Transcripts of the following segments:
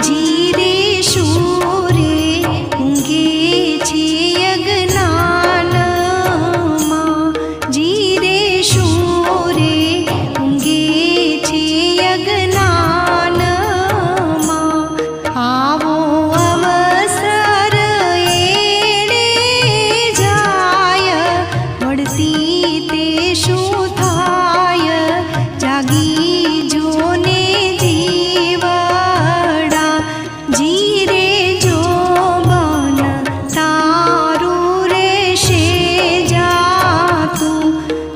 જીરે શૂરે ઊંઘે છે યજ્ઞાનમાં, જીરે શૂરે ઊંઘે છે યજ્ઞાનમાં. આવો અવસર એળે જાય, વળતી તે શું થાય, જાગી જોને જીવડા. જીરે જોબન તારું રહેશે જાતું,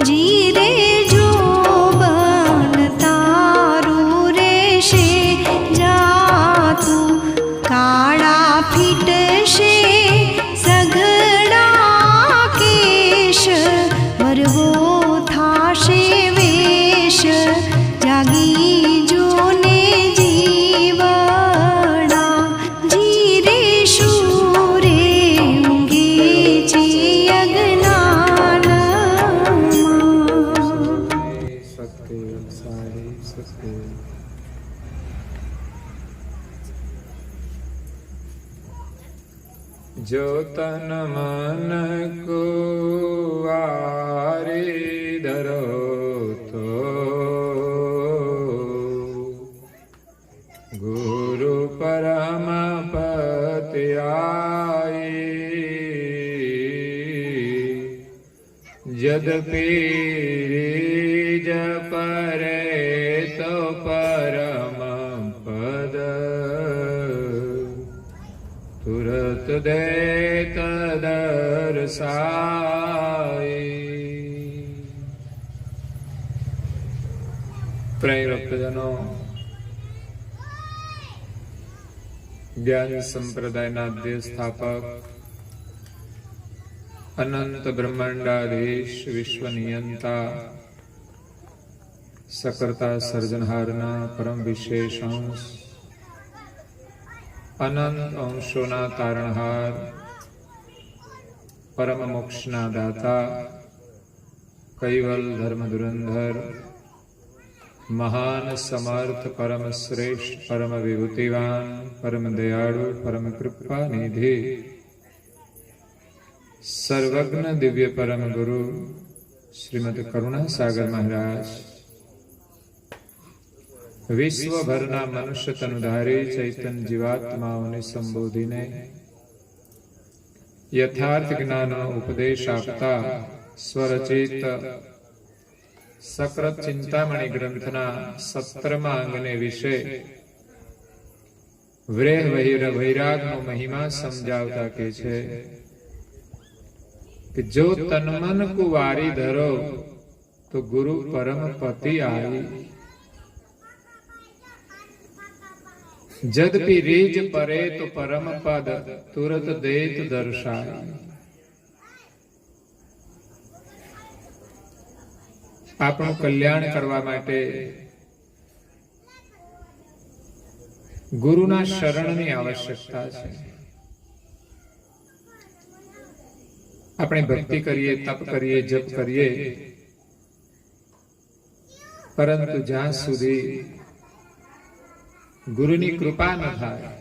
જીરે જોબન તારું રહેશે જાતું. કાળા ફીટશે સઘળા કેશ, વરવો થાશે વેશ, જાગી જોને જીવડા. જીરે શૂરે ઊંઘે છે યજ્ઞાનમાં. શક્તિ સારી શક્તિ. જો તન મન કો વારી ધરો તો ગુરુ પરમ પતિ આઈ. જદપી જ પરે તો પરમ પદ, તુરત દે તદરસાઈ. પ્રિય ભક્તજનો, જ્ઞાન સંપ્રદાયના આદ્ય સ્થાપક, અનંત બ્રહ્માંડાધીશ, વિશ્વ નિયંતા, સકર્તા સર્જનહારના પરમ વિશેષ અંશ, અનંત અંશોના તારણહાર, પરમ મોક્ષના દાતા, કૈવલ ધર્મ ધુરંધર, મહાન સમર્થ, પરમ શ્રેષ્ઠ, પરમ વિભૂતિવાન, પરમ દયાળુ, પરમ કૃપા નિધિ, સર્વજ્ઞ દિવ્ય પરમ ગુરુ શ્રીમદ કરુણાસાગર મહારાજ, વિશ્વભરના મનુષ્ય તનુધારી ચૈતન્ય જીવાત્માઓને સંબોધીને યથાર્થ જ્ઞાનનો ઉપદેશ આપતા સ્વરચિત સક્રત ચિંતામણી ગ્રંથના 17મા અંગને વિશે વ્રેહ વૈરાગનો મહિમા સમજાવતા કહે છે કે જો તનમન કો વારી ધરો તો ગુરુ પરમ પતિ આઈ. જદપી રીજ પરે તો પરમ પદ, તુરત દેત દર્શાય. આપણું કલ્યાણ કરવા માટે ગુરુના શરણની આવશ્યકતા છે. આપણે ભક્તિ કરીએ, તપ કરીએ, જપ કરીએ, પરંતુ જ્યાં સુધી ગુરુની કૃપા ન થાય,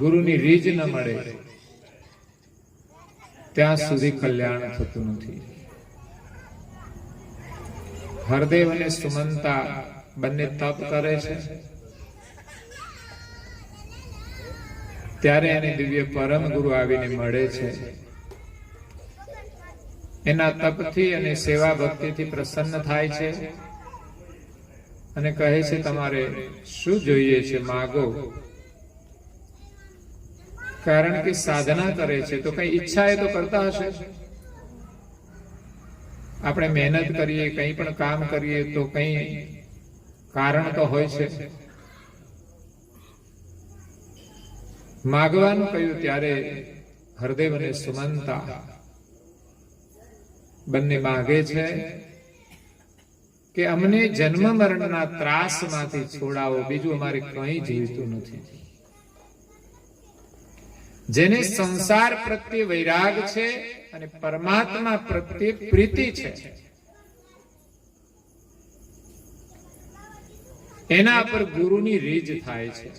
ગુરુની રીજ ન મળે, ત્યાં સુધી કલ્યાણ થતું નથી. હરદેવ અને સુમંતા બંને તપ કરે છે, ત્યારે એને દિવ્ય પરમ ગુરુ આવીને મળે છે. એના તપથી અને સેવા ભક્તિથી પ્રસન્ન થાય છે અને કહે છે તમારે શું જોઈએ છે, માગો. કારણ કે સાધના કરે છે તો કઈ ઈચ્છા એ તો કરતા હશે. આપણે મહેનત કરીએ, કંઈ પણ કામ કરીએ તો કંઈ કારણ તો હોય છે. માગવાનું કહ્યું ત્યારે હરદેવ અને સુમંતા બંને માગે છે કે અમને જન્મ મરણના ત્રાસમાંથી છોડાવો, બીજું અમારે કંઈ જોઈતું નથી. જેને સંસાર પ્રત્યે વૈરાગ છે અને પરમાત્મા પ્રત્યે પ્રીતિ છે, એના પર ગુરુની રીજ થાય છે.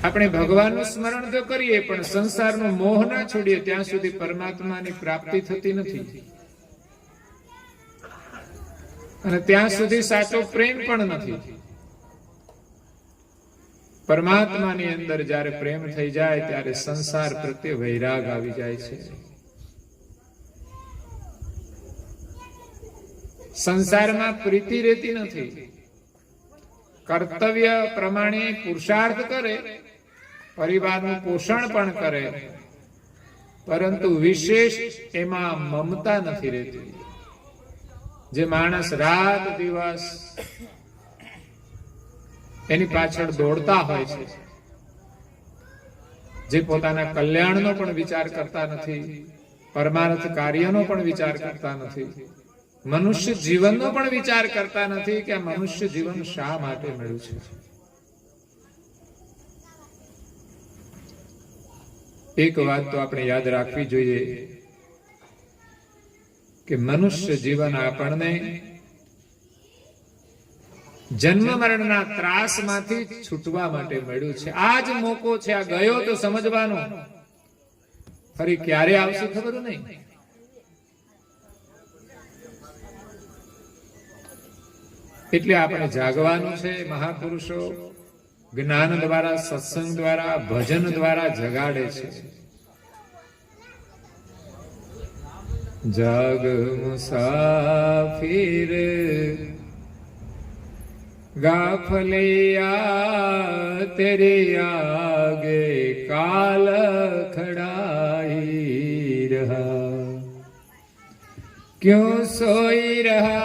આપણે ભગવાનનું સ્મરણ તો કરીએ પણ સંસારનો મોહ ના છોડીએ ત્યાં સુધી પરમાત્માની પ્રાપ્તિ થતી નથી, અને ત્યાં સુધી સાચો પ્રેમ પણ નથી. પરમાત્માની અંદર જ્યારે પ્રેમ થઈ જાય ત્યારે સંસાર પ્રત્યે વૈરાગ આવી જાય છે. સંસારમાં પ્રીતિ રહેતી નથી. કર્તવ્ય પ્રમાણે પુરુષાર્થ કરે, પરિવારનું પોષણ પણ કરે, પરંતુ વિશેષ એમાં મમતા નથી રહેતી. જે માણસ રાત દિવસ એની પાછળ દોડતા હોય છે, જે પોતાના કલ્યાણનો પણ વિચાર કરતા નથી, પરમાર્થ કાર્યનો પણ વિચાર કરતા નથી, મનુષ્ય જીવનનો પણ વિચાર કરતા નથી કે આ મનુષ્ય જીવન શા માટે મળ્યું છે. એક વાત તો આપણે યાદ રાખવી જોઈએ કે મનુષ્ય જીવન આપણને જન્મ મરણના ત્રાસમાંથી છૂટવા માટે મળ્યું છે. આ જ મોકો છે. આ ગયો તો સમજવાનો, ફરી ક્યારે આવશે ખબર નહીં. એટલે આપણે જાગવાનું છે. મહાપુરુષો જ્ઞાન દ્વારા, સત્સંગ દ્વારા, ભજન દ્વારા જગાડે છે. જાગ મુસાફિર ગાફલિયા તેરે આગે કાલ ખડાઈ રહા, ક્यों सोई रहा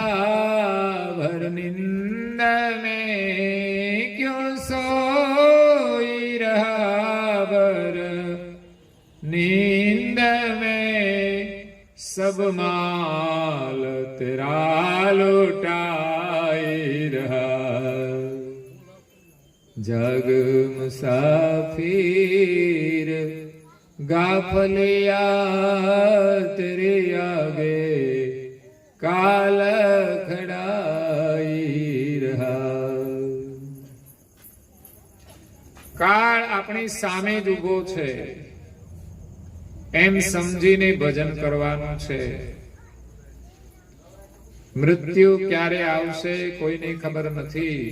भर निंद में, क्यों सोई रहा भर नींद में, सब माल तेरा लौटाई रहा. जग मुसाफिर गाफलिया तेरे आगे काल खड़ाई रहा. કાળ આપણી સામે જ ઉભો છે એમ સમજીને ભજન કરવાનું છે. મૃત્યુ ક્યારે આવશે કોઈને ખબર નથી.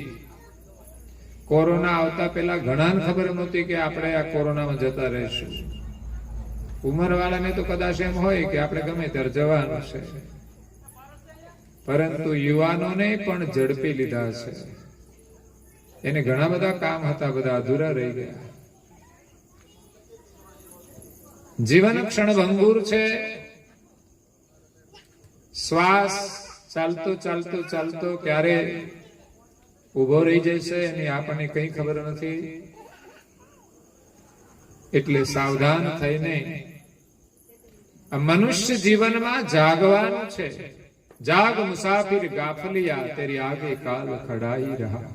કોરોના આવતા પહેલા ઘણાને ખબર નહોતી કે આપણે આ કોરોનામાં જતા રહીશું. ઉંમરવાળાને તો કદાચ એમ હોય કે આપણે ગમે ત્યારે જવાનું છે, પરંતુ યુવાનોને પણ ઝડપી લીધા છે. એને ઘણા બધા કામ હતા, બધા અધૂરા રહી ગયા. જીવન ક્ષણભંગુર છે. શ્વાસ ચાલતો ચાલતો ચાલતો ક્યારે ઉભો રહી જશે એની આપણને કઈ ખબર નથી. એટલે સાવધાન થઈને આ મનુષ્ય જીવનમાં જાગવાનું છે. જાગ મુસાફિર ગાફલિયા તેરી આગે કાલ ખડાઈ રહા.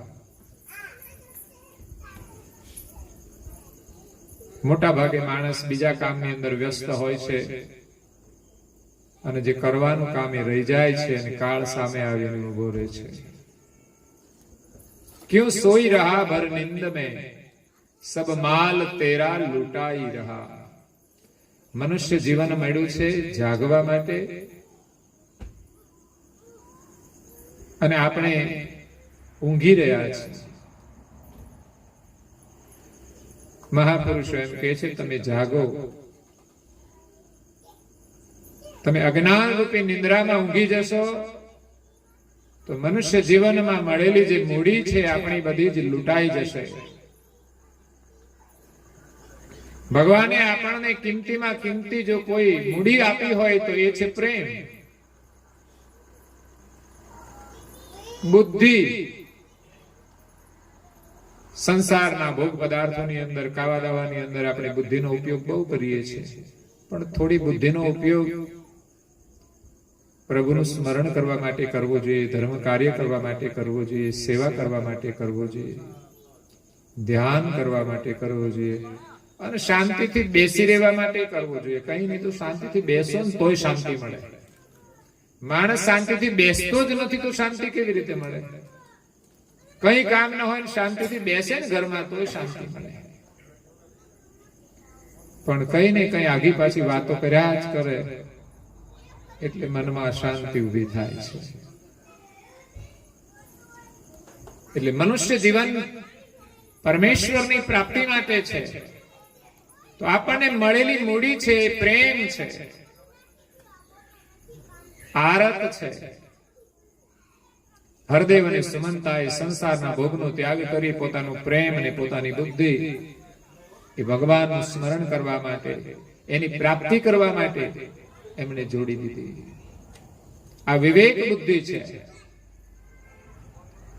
મોટા ભાગે માણસ બીજા કામની અંદર વ્યસ્ત હોય છે અને જે કરવાનું કામ એ રહી જાય છે અને કાળ સામે આવીને ઉભો રહે છે. ક્यों सोई रहा भर निंद में, सब माल तेरा लूटाई रहा. મનુષ્ય જીવન મળ્યું છે જાગવા માટે, અને આપણે ઊંઘી રહ્યા છીએ. મહાપુરુષો એમ કહે છે તમે જાગો. તમે અજ્ઞાન રૂપી નિંદ્રામાં ઊંઘી જશો તો મનુષ્ય જીવનમાં મળેલી જે મૂડી છે આપણી બધી જ લૂંટાઈ જશે. ભગવાને આપણને કિંમતીમાં કિંમતી જો કોઈ મૂડી આપી હોય તો એ છે પ્રેમ, બુદ્ધિ. સંસારના ભોગ પદાર્થોની અંદર, કાવા દાવાની અંદર આપણે બુદ્ધિનો ઉપયોગ બહુ કરીએ છીએ, પણ થોડી બુદ્ધિનો ઉપયોગ પ્રભુનું સ્મરણ કરવા માટે કરવો જોઈએ, ધર્મ કાર્ય કરવા માટે કરવો જોઈએ, સેવા કરવા માટે કરવો જોઈએ, ધ્યાન કરવા માટે કરવો જોઈએ, અને શાંતિથી બેસી રહેવા માટે કરવો જોઈએ. કઈ નહીં તો શાંતિથી બેસો ને તોય શાંતિ મળે. માણસ શાંતિથી બેસતો જ નથી તો શાંતિ કેવી રીતે મળે? કઈ કામ ન હોય શાંતિથી બેસે ને ઘરમાં તો શાંતિ મળે. પણ કઈ ને કઈ આગી પાછી વાતો કર્યા જ કરે એટલે મનમાં અશાંતિ ઉભી થાય છે. એટલે મનુષ્ય જીવન પરમેશ્વરની પ્રાપ્તિ માટે છે. તો આપણને મળેલી મૂડી છે, પ્રેમ છે, આરત છે. હરદેવ અને સુમંતાએ સંસારના ભોગનો ત્યાગ કરી પોતાનું પ્રેમ અને પોતાની બુદ્ધિ એ ભગવાનનું સ્મરણ કરવા માટે, એની પ્રાપ્તિ કરવા માટે એમણે જોડી દીધી. આ વિવેક બુદ્ધિ છે.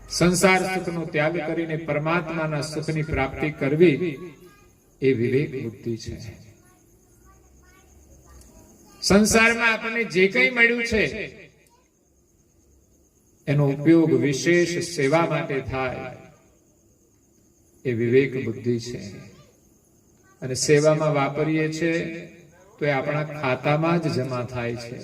સંસાર સુખનો ત્યાગ કરીને પરમાત્માના સુખની પ્રાપ્તિ કરવી એ વિવેક બુદ્ધિ છે. સંસારમાં આપણને જે કંઈ મળ્યું છે એનો ઉપયોગ વિશેષ સેવા માટે થાય એ વિવેક બુદ્ધિ છે. અને સેવામાં વાપરીએ છીએ તો એ આપણા ખાતામાં જ જમા થાય છે.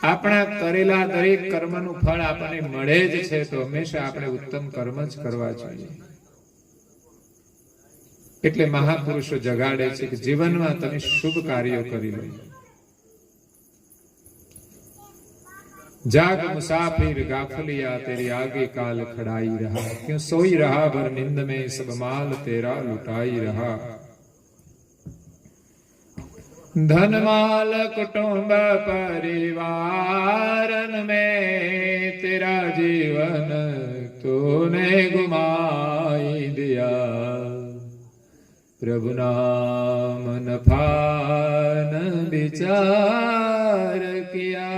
આપણા કરેલા દરેક કર્મનું ફળ આપણને મળે જ છે. તો હંમેશા આપણે ઉત્તમ કર્મ જ કરવા જોઈએ. એટલે મહાપુરુષો જગાડે છે કે જીવનમાં તમે શુભ કાર્યો કરી લો. जाग मुसाफिर गाफलिया तेरी आगे काल खड़ाई रहा, क्यों सोई रहा भर निंद में सब माल तेरा लुटाई रहा. धन माल कुटुंब परिवारन में तेरा जीवन तूने गुमाई दिया. प्रभु नाम नफा न विचार किया,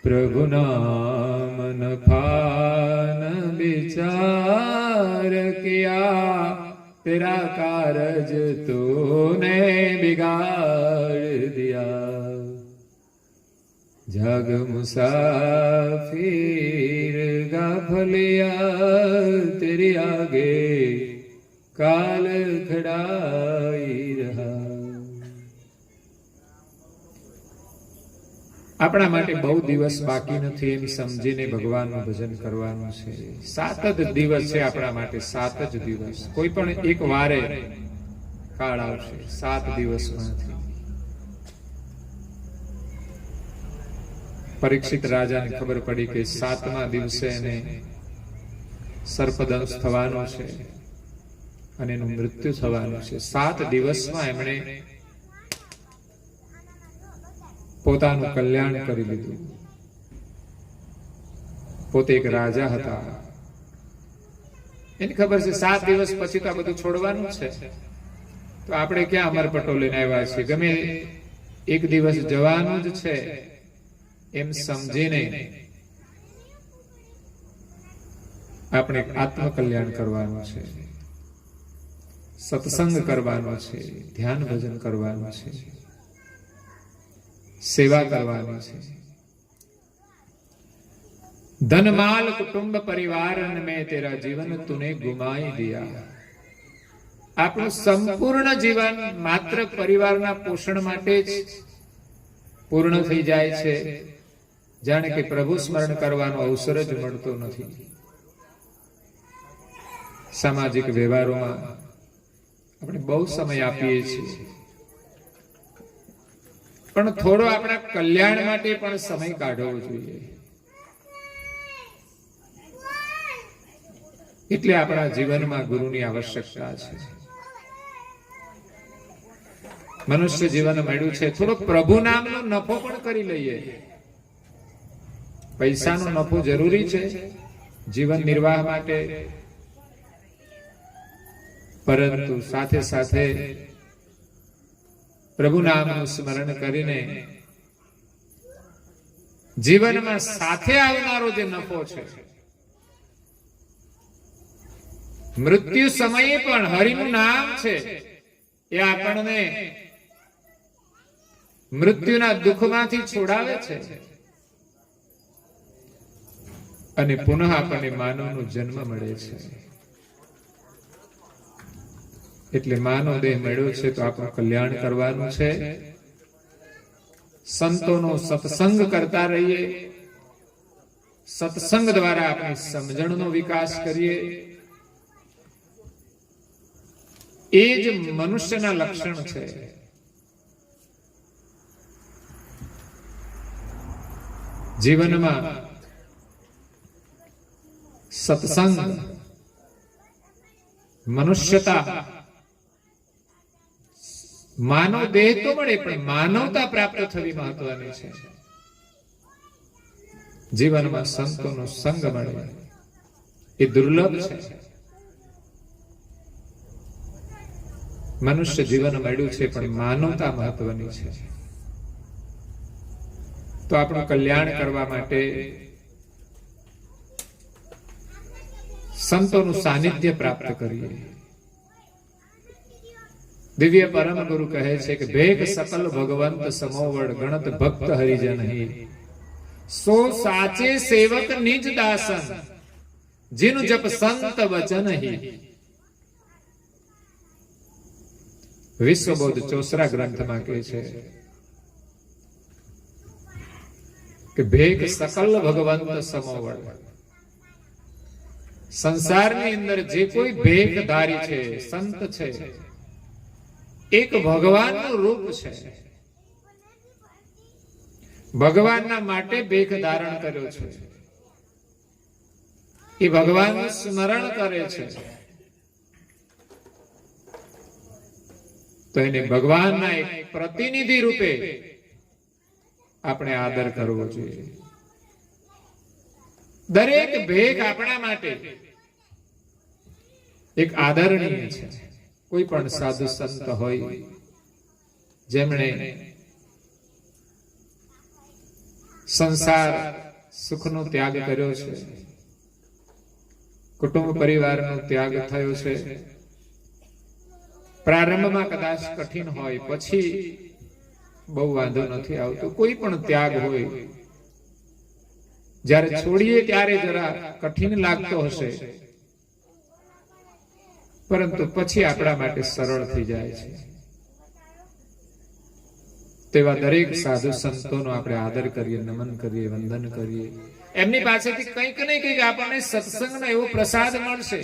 प्रभु नाम नफा न विचार किया. तेरा कारज तूने बिगाड़ दिया. जग मुसाफिर गाफलिया तेरी आगे काल खड़ाई रहा. આપણા માટે બહુ દિવસ બાકી નથી એમ સમજીને ભગવાનનું ભજન કરવાનું છે. 7 જ દિવસ છે આપણા માટે, 7 જ દિવસ. કોઈ પણ એક વારે કાળ આવશે 7 દિવસમાંથી. પરીક્ષિત રાજાને ખબર પડી કે 7મા દિવસે એને સર્પદંશ થવાનો છે અને એનું મૃત્યુ થવાનું છે. 7 દિવસમાં એમણે પોતાનું કલ્યાણ કરી લીધું. પોતે એક રાજા હતા. એની ખબર છે 7 દિવસ પછી તો આ બધું છોડવાનું છે. તો આપણે ક્યાં અમર પટોલે આવ્યા છીએ? ગમે એક દિવસ જવાનું જ છે એમ સમજીને આપણે આત્મ કલ્યાણ કરવાનું છે, સત્સંગ કરવાનો છે, ધ્યાન ભજન કરવાનું છે, સેવા કરવાની છે. ધન માલ કુટુંબ પરિવાર में तेरा जीवन तूने गुमाई दिया. આપણું સંપૂર્ણ જીવન માત્ર પરિવારના પોષણ માટે જ પૂર્ણ થઈ જાય છે. જાણે કે પ્રભુ સ્મરણ કરવાનો અવસર જ મળતો નથી. સામાજિક વ્યવહારોમાં આપણે બહુ સમય આપીએ છીએ, પણ થોડો આપણા કલ્યાણ માટે પણ સમય કાઢવો જોઈએ. એટલે આપણા જીવનમાં ગુરુની આવશ્યકતા છે. મનુષ્ય જીવન મળ્યું છે, થોડો પ્રભુ નામનો નફો પણ કરી લઈએ. પૈસાનો નફો જરૂરી છે જીવન નિર્વાહ માટે, પરંતુ સાથે સાથે પ્રભુ નામનું સ્મરણ કરીને જીવનમાં સાથે આવનારો જે નફો છે, મૃત્યુ સમયે પણ હરિનું નામ છે એ આપણને મૃત્યુના દુઃખમાંથી છોડાવે છે અને પુનઃ આપણને માનવનો જન્મ મળે છે. એટલે માનવ દેહ મળ્યો છે તો આપણું કલ્યાણ કરવાનું છે સંતોનો સત્સંગ કરતા રહીએ, સત્સંગ દ્વારા આપણી સમજણનો વિકાસ કરીએ. એ જ મનુષ્યના લક્ષણ છે. જીવનમાં સત્સંગ, મનુષ્યતા, માનવ દેહ તો મળે પણ માનવતા પ્રાપ્ત થવી મહત્વની છે. જીવનમાં સંતોનો સંગ મળે એ દુર્લભ છે. મનુષ્ય જીવન મળ્યું છે પણ માનવતા મહત્વની છે. તો આપણું કલ્યાણ કરવા માટે સંતોનું સાનિધ્ય પ્રાપ્ત કરીએ. દિવ્ય પરમ ગુરુ કહે છે કે ભેગ સકલ ભગવંત સમોવડ ગણત ભક્ત હરિજન હી, સો સાચે સેવક નિજ દાસન જીન જપ સંત વચન હી. વિશ્વબોધ ચોસરા ગ્રંથમાં કહે છે કે ભેગ સકલ ભગવંત સમોવડ. સંસારની અંદર જે કોઈ ભેગધારી છે, સંત છે, એક ભગવાનનું રૂપ છે. ભગવાનના માટે ભેગ ધારણ કર્યો છે. એ ભગવાનનું સ્મરણ કરે છે. તો એને ભગવાનના એક પ્રતિનિધિ રૂપે આપણે આદર કરવો જોઈએ. દરેક ભેગ આપણા માટે એક આદરણીય છે. કોઈ પણ સાધુ સંત હોય જેમણે સંસાર સુખનો ત્યાગ કર્યો છે, કુટુંબ પરિવારનો ત્યાગ થયો છે, પ્રારંભમાં કદાચ કઠિન હોય, પછી બહુ વાંધો નથી આવતો. કોઈ પણ ત્યાગ હોય, જ્યારે છોડીએ ત્યારે જરા કઠિન લાગતો હશે, પરંતુ પછી આપણા માટે સરળ થઈ જાય છે. તેવા દરેક સાધુ સંતોનો આપણે આદર કરીએ, નમન કરીએ, વંદન કરીએ. એમની પાસેથી કંઈક ને કંઈક આપણને સત્સંગનો એવો પ્રસાદ મળશે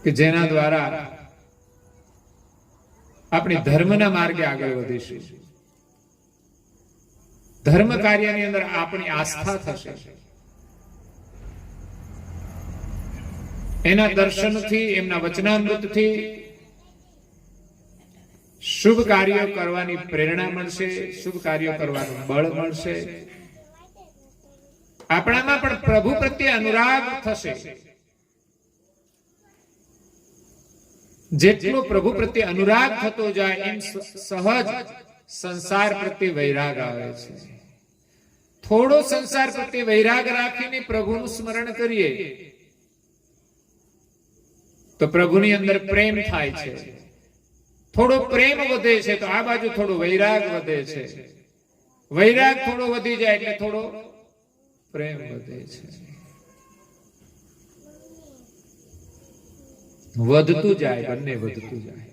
કે જેના દ્વારા આપણી ધર્મના માર્ગે આગળ વધીશું. ધર્મ કાર્યની અંદર આપણી આસ્થા થશે. એના દર્શનથી, એમના વચનામૃતથી શુભ કાર્યો કરવાની પ્રેરણા મળશે, શુભ કાર્યો કરવાનું બળ મળશે. આપણામાં પણ પ્રભુ પ્રત્યે અનુરાગ થશે. જેટલો પ્રભુ પ્રત્યે અનુરાગ થતો જાય એમ સહજ સંસાર પ્રત્યે વૈરાગ આવે છે. થોડો સંસાર પ્રત્યે વૈરાગ રાખીને પ્રભુનું સ્મરણ કરીએ તો પ્રભુની અંદર પ્રેમ થાય છે. થોડો પ્રેમ વધે છે તો આ બાજુ થોડો વૈરાગ વધે છે. વૈરાગ થોડો વધી જાય એટલે થોડો પ્રેમ વધે છે. વધતું જાય, બંને વધતું જાય.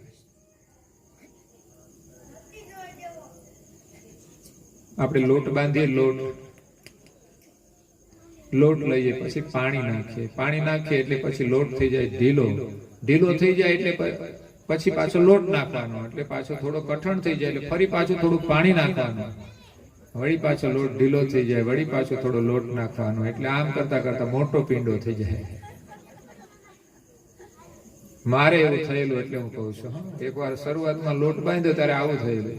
આપણે લોટ બાંધીએ, લોટ લઈએ, પછી પાણી નાખીએ એટલે પછી લોટ થઈ જાય ઢીલો થઈ જાય એટલે પછી પાછો લોટ નાખવાનો, એટલે પાછો થોડો કઠણ થઈ જાય એટલે ફરી પાછું થોડું પાણી નાખવાનું, વળી પાછો લોટ ઢીલો થઈ જાય, વળી પાછો થોડો લોટ નાખવાનો, એટલે આમ કરતા કરતા મોટો પીંડો થઈ જાય. મારે એવું થયેલું એટલે હું કહું છું. એકવાર શરૂઆતમાં લોટ બાંધ્યો ત્યારે આવું થયેલું.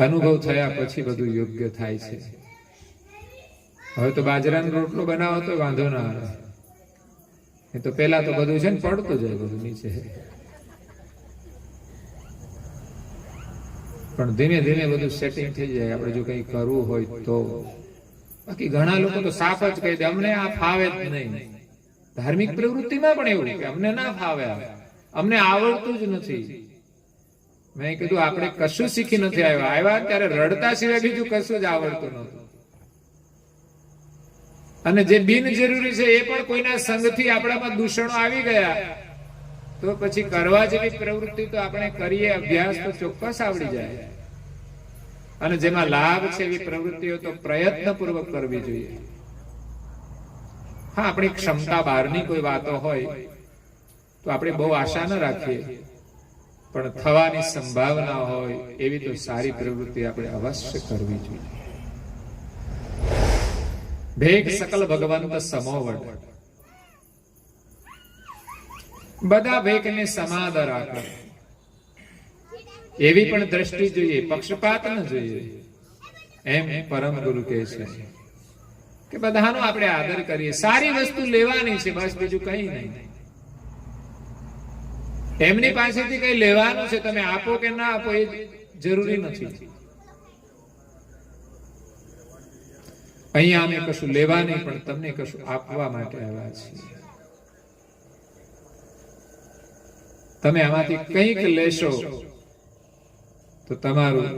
અનુભવ થયા પછી બધું યોગ્ય થાય છે. હવે તો બાજરાનો રોટલો બનાવો તો વાંધો ના આવે. એ તો પેલા તો બધું છે ને પડતું જાય બધું નીચે, પણ ધીમે ધીમે બધું સેટિંગ થઈ જાય. આપણે જો કંઈ કરવું હોય તો. બાકી ઘણા લોકો તો સાફ જ કહી દે અમને આ ફાવે જ નહીં. ધાર્મિક પ્રવૃત્તિમાં પણ એવું કે અમને ના ફાવે, અમને આવડતું જ નથી. મેં કીધું આપણે કશું શીખી નથી આવ્યા ત્યારે રડતા સિવાય બીજું કશું જ આવડતું નહોતું. અને જે બિનજરૂરી છે એ પણ કોઈના સંગથી આપણામાં દૂષણો આવી ગયા તો પછી કરવા જેવી પ્રવૃત્તિ તો આપણે કરીએ, અભ્યાસ તો ચોક્કસ આવડી જાય. અને જેમાં લાભ છે એવી પ્રવૃત્તિઓ તો પ્રયત્નપૂર્વક કરવી જોઈએ. હા, આપણી ક્ષમતા બહારની કોઈ વાતો હોય તો આપણે બહુ આશા ન રાખીએ, પણ થવાની સંભાવના હોય એવી તો સારી પ્રવૃત્તિ આપણે અવશ્ય કરવી જોઈએ. ભેગ સકલ ભગવંત સમોવડ, બધા ભેગને સમાદર રાખો એવી પણ દ્રષ્ટિ જોઈએ, પક્ષપાત ન જોઈએ. એમ પરમ ગુરુ કહે છે કે બધાનો આપણે આદર કરીએ, સારી વસ્તુ લેવાની છે, બસ બીજું કઈ નહીં. એમની પાસેથી કઈ લેવાનું છે, તમે આપો કે ના આપો એ જરૂરી નથી. અહીંયા અમે કશું લેવા નહીં, પણ તમને કશું આપવા માટે આવ્યા છીએ. તમે આમાંથી કંઈક લેશો તો તમારું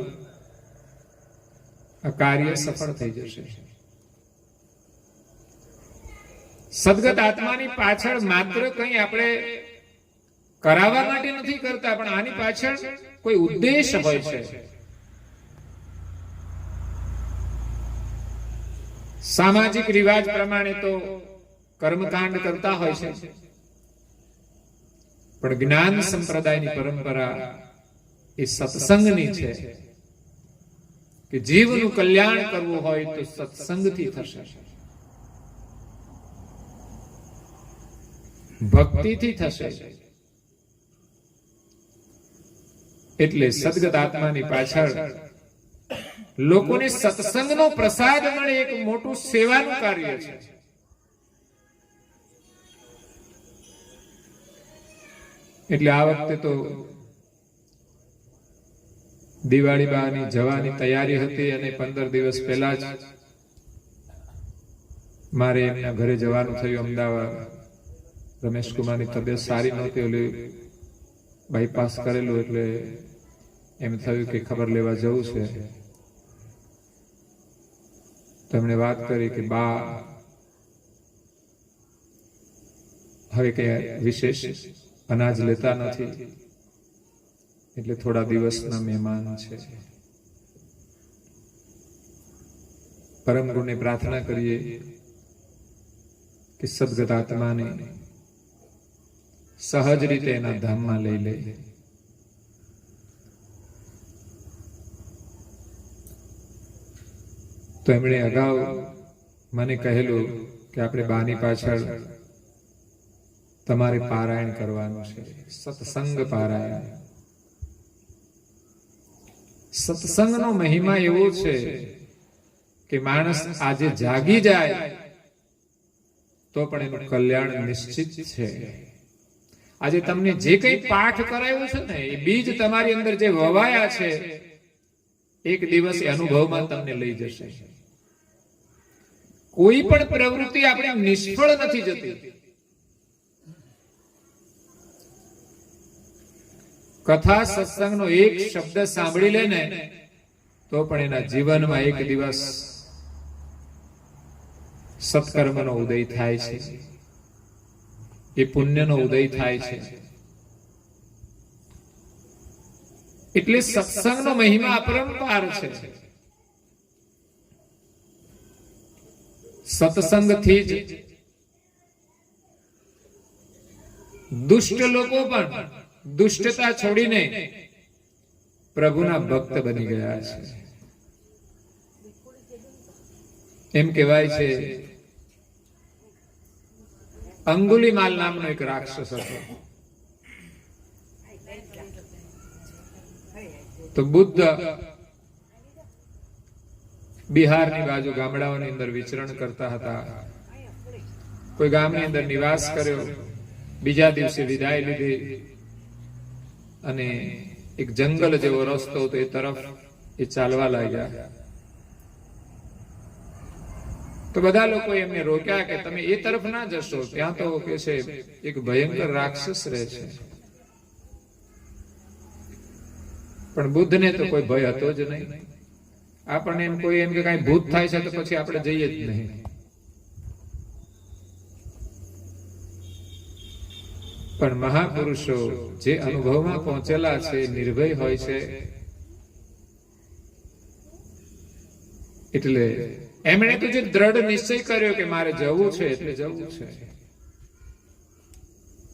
આ કાર્ય સફળ થઈ જશે. સદગત આત્માની પાછળ માત્ર કંઈ આપણે કરાવવા માટે નથી કરતા, પણ આની પાછળ કોઈ ઉદ્દેશ હોય છે. સામાજિક રિવાજ પ્રમાણે તો કર્મકાંડ કરતા હોય છે, પણ જ્ઞાન સંપ્રદાયની પરંપરા એ સત્સંગની છે કે જીવનું કલ્યાણ કરવું હોય તો સત્સંગથી થશે, ભક્તિથી થશે. એટલે સદગત આત્માની પાછળ લોકોને સત્સંગનો પ્રસાદ મળે એક મોટું સેવાનું કાર્ય છે. એટલે આ વખતે તો દિવાળી બાની જવાની તૈયારી હતી અને 15 દિવસ પહેલા જ મારે એમના ઘરે જવાનું થયું અમદાવાદ. રમેશ કુમારની તબિયત સારી નહોતી, ઓલી બાયપાસ કરેલું, એટલે એમ થયું કે ખબર લેવા જવું છે. તો એમણે વાત કરી કે બા હવે કઈ વિશેષ અનાજ લેતા નથી, એટલે થોડા દિવસના મહેમાન છે. પરમ ગુરુને પ્રાર્થના કરીએ કે સદગત આત્માને સહજ રીતે એના ધામમાં લઈ લે. તો એમણે અગાઉ મને કહેલું કે આપણે બાની પાછળ તમારે પારાયણ કરવાનું છે, સત્સંગ પારાયણ. સત્સંગનો મહિમા એવો છે કે માણસ આજે જાગી જાય તો પણ એનું કલ્યાણ નિશ્ચિત છે. આજે તમને જે કંઈ પાઠ કરાયો છે ને, એ બીજ તમારી અંદર જે વવાયા છે, એક દિવસ એ અનુભવમાં તમને લઈ જશે. કોઈ પણ પ્રવૃત્તિ આપણે નિષ્ફળ નથી જતી. કથા સત્સંગનો એક શબ્દ સાંભળી લે ને તો પણ એના જીવનમાં એક દિવસ સત્કર્મનો ઉદય થાય છે, એ પુણ્યનો ઉદય થાય છે. એટલે સત્સંગનો મહિમા અપરંપાર છે. સત્સંગથી જ દુષ્ટ લોકો પણ દુષ્ટતા છોડીને પ્રભુના ભક્ત બની ગયા છે. એમ કહેવાય છે અંગુલીમાલ નામનો એક રાક્ષસ હતો. તો બુદ્ધ બિહારની બાજુ ગામડાઓની અંદર વિચરણ કરતા હતા. કોઈ ગામની અંદર નિવાસ કર્યો, બીજા દિવસે વિદાય લીધી અને એક જંગલ જેવો રસ્તો હતો એ તરફ એ ચાલવા લાગ્યા. તો બધા લોકો એમને રોક્યા કે તમે એ તરફ ના જશો, ત્યાં તો કે છે એક ભયંકર રાક્ષસ રહે છે. પણ બુદ્ધને તો કોઈ ભય હતો જ નહીં. આપણને એમ કોઈ એમ કે કઈ ભૂત થાય છે તો પછી આપણે જઈએ જ નહીં. પણ મહાપુરુષો જે અનુભવમાં પહોંચેલા છે નિર્ભય હોય છે. એટલે એમણે તો જે દ્રઢ નિશ્ચય કર્યો કે મારે જવું છે એટલે જવું છે.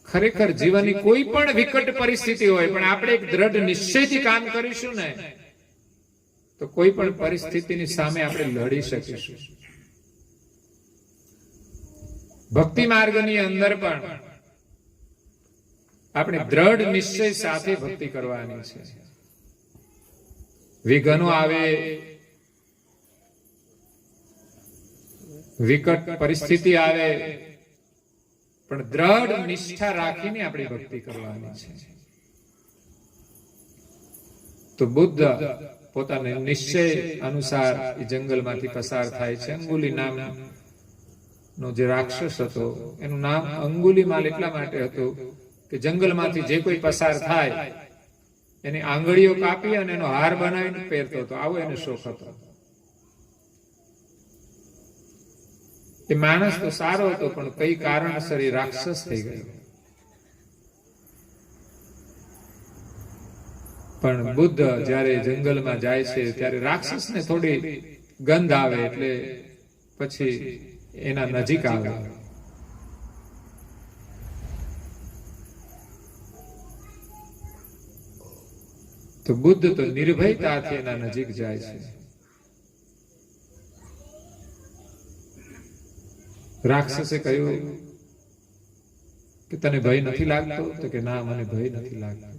ખરેખર જીવનની કોઈ પણ વિકટ પરિસ્થિતિ હોય પણ આપણે એક દ્રઢ નિશ્ચયથી કામ કરીશું ને તો કોઈ પણ પરિસ્થિતિની સામે આપણે લડી શકીશું. ભક્તિ માર્ગની અંદર પણ આપણે દ્રઢ નિશ્ચય સાથે ભક્તિ કરવાની છે. વિઘ્નો આવે, વિકટ પરિસ્થિતિ આવે, પણ દ્રઢ નિષ્ઠા રાખીને આપણી ભક્તિ કરવાની છે. તો બુદ્ધ પોતાના નિશ્ચય અનુસાર એ જંગલમાંથી પસાર થાય છે. અંગુલી નામનો જે રાક્ષસ હતો એનું નામ અંગુલીમાલ એટલા માટે હતું કે જંગલમાંથી જે કોઈ પસાર થાય એની આંગળીઓ કાપી અને એનો હાર બનાવીને પહેરતો હતો. આવો એનો શોખ હતો. એ માણસ તો સારો હતો પણ કઈ કારણસર એ રાક્ષસ થઈ ગયો. પણ બુદ્ધ જ્યારે જંગલમાં જાય છે ત્યારે રાક્ષસને થોડી ગંધ આવે એટલે પછી એના નજીક આવે. તો બુદ્ધ તો નિર્ભયતાથી એના નજીક જાય છે. રાક્ષસે કહ્યું કે તને ભય નથી લાગતો? તો કે ના, મને ભય નથી લાગતો.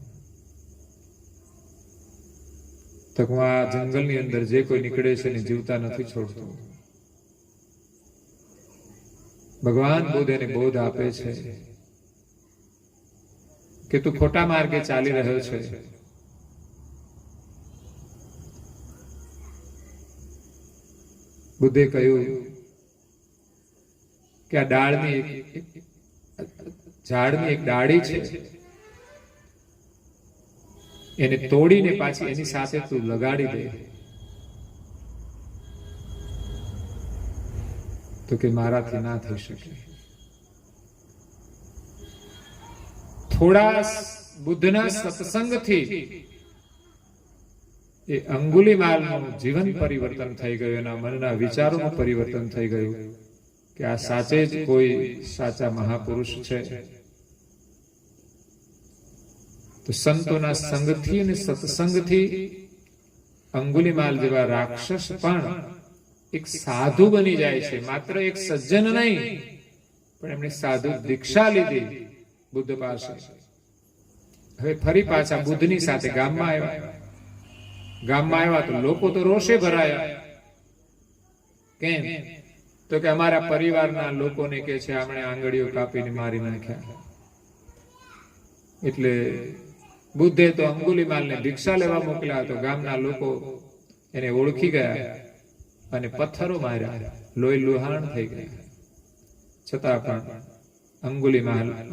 તો હું આ જંગલની અંદર જે કોઈ નીકળે છે એને જીવતા નથી છોડતો. ભગવાન બુદ્ધ એને બોધ આપે છે કે તું ખોટા માર્ગે ચાલી રહ્યો છે. બુદ્ધે કહ્યું કે આ ડાળની ઝાડની એક ડાળી છે, એને તોડીને પાછી એની સાથે તું લગાડી દે. તો કે મારાથી ના થઈ શકે. થોડા બુદ્ધના સત્સંગથી એ અંગુલીમાલનું જીવન પરિવર્તન થઈ ગયું, એના મનના વિચારોનું પરિવર્તન થઈ ગયું કે આ સાચે જ કોઈ સાચા મહાપુરુષ છે. તો સંતોના સંગથી અને સત્સંગથી અંગુલીમાલ જેવા રાક્ષસ પણ એક સાધુ બની જાય છે. માત્ર એક સજ્જન નહીં, પણ એમણે સાધુ દીક્ષા લીધી બુદ્ધ પાસે. હવે ફરી પાછા બુદ્ધની સાથે ગામમાં આવ્યા. ગામમાં આવ્યા તો લોકો તો રોષે ભરાયા. કેમ? તો કે અમારા પરિવારના લોકોને કે છે આપણે આંગળીઓ કાપીને મારી નાખ્યા. એટલે બુદ્ધે તો અંગુલીમાલને ભિક્ષા લેવા મોકલ્યા. તો ગામના લોકો એને ઓળખી ગયા અને પથ્થરો માર્યા, લોહી લુહાણ થઈ ગયા. છતાં પણ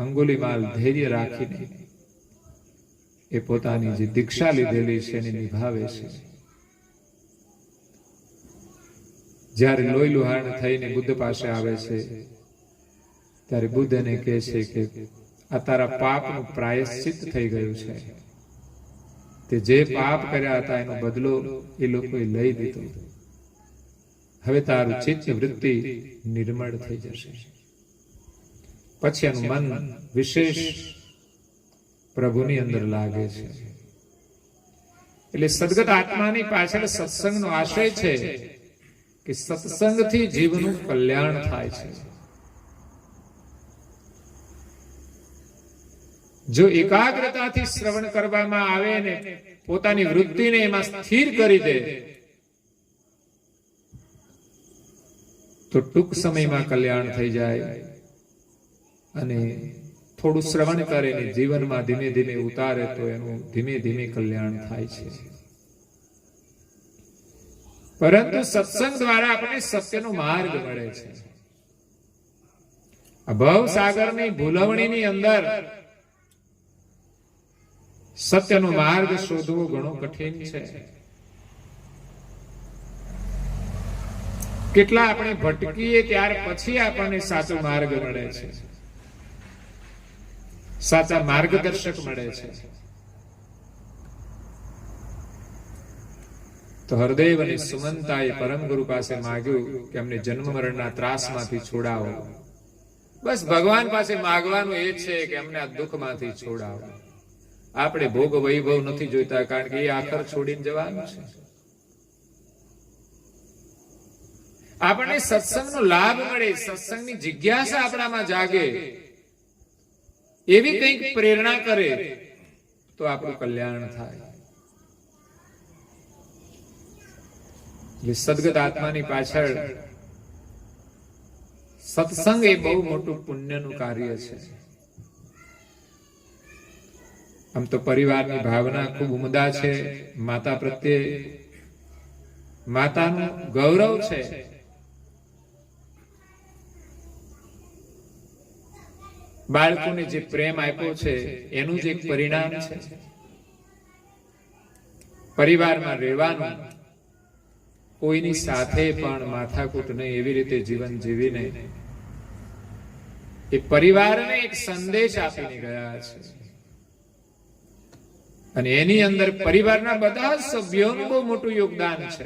અંગુલીમાલ ધૈર્ય રાખીને એ પોતાની જે દીક્ષા લીધેલી છે એને નિભાવે છે. જ્યારે લોહી લુહાણ થઈને બુદ્ધ પાસે આવે છે ત્યારે બુદ્ધ એને કહે છે કે આ તારા પાપનું પ્રાયશ્ચિત થઈ ગયું છે. તે જે પાપ કર્યા હતા એનો બદલો એ લોકોએ લઈ લીધો. હવે તારું ચિત્ત વૃત્તિ નિર્મળ થઈ જશે. પછી એનું મન વિશેષ પ્રભુની અંદર લાગે છે. એટલે સદગત આત્માની પાછળ સત્સંગનો આશય છે કે સત્સંગથી જીવનું કલ્યાણ થાય છે. જો એકાગ્રતાથી શ્રવણ કરવામાં આવે ને પોતાની વૃત્તિને એમાં સ્થિર કરી દે તો ટૂંક સમયમાં કલ્યાણ થઈ જાય. અને થોડું શ્રવણ કરે ને જીવનમાં ધીમે ધીમે ઉતારે તો એનું ધીમે ધીમે કલ્યાણ થાય છે. પરંતુ સત્સંગ દ્વારા આપણને સત્યનો માર્ગ મળે છે. આ ભવસાગરની ભૂલવણીની અંદર સત્યનો માર્ગ શોધવો ઘણો કઠિન છે. કેટલા આપણે ભટકીએ ત્યાર પછી આપણને સાચો માર્ગ મળે છે. સાચા માર્ગદર્શક મળે છે. તો હરદેવ અને સુમંતાએ પરમ ગુરુ પાસે માગ્યું કે અમને જન્મ મરણના ત્રાસમાંથી છોડાવો. બસ ભગવાન પાસે માગવાનું એ છે કે અમને આ દુઃખમાંથી છોડાવો. આપણે ભોગ વૈભવ નથી જોઈતા, કારણ કે એ આખર છોડીને જવાનું છે. આપણને સત્સંગનો લાભ મળે, સત્સંગની જિજ્ઞાસા આપણામાં જાગે, એવી કંઈક પ્રેરણા કરે તો આપણું કલ્યાણ થાય. સદગત આત્માની પાછળ સત્સંગ એ બહુ મોટું પુણ્યનું કાર્ય છે. આમ તો પરિવારની ભાવના ખૂબ ઉમદા છે. માતા પ્રત્યે માતાનું ગૌરવ છે. બાળકોને જે પ્રેમ આપ્યો છે એનું જ એક પરિણામ છે. પરિવારમાં રહેવાનું, કોઈની સાથે પણ માથાકૂટ નહીં, એવી રીતે જીવન જીવીને એ પરિવારને એક સંદેશ આપીને ગયા છે. અને એની અંદર પરિવારના બધા સભ્યોનું બહુ મોટું યોગદાન છે.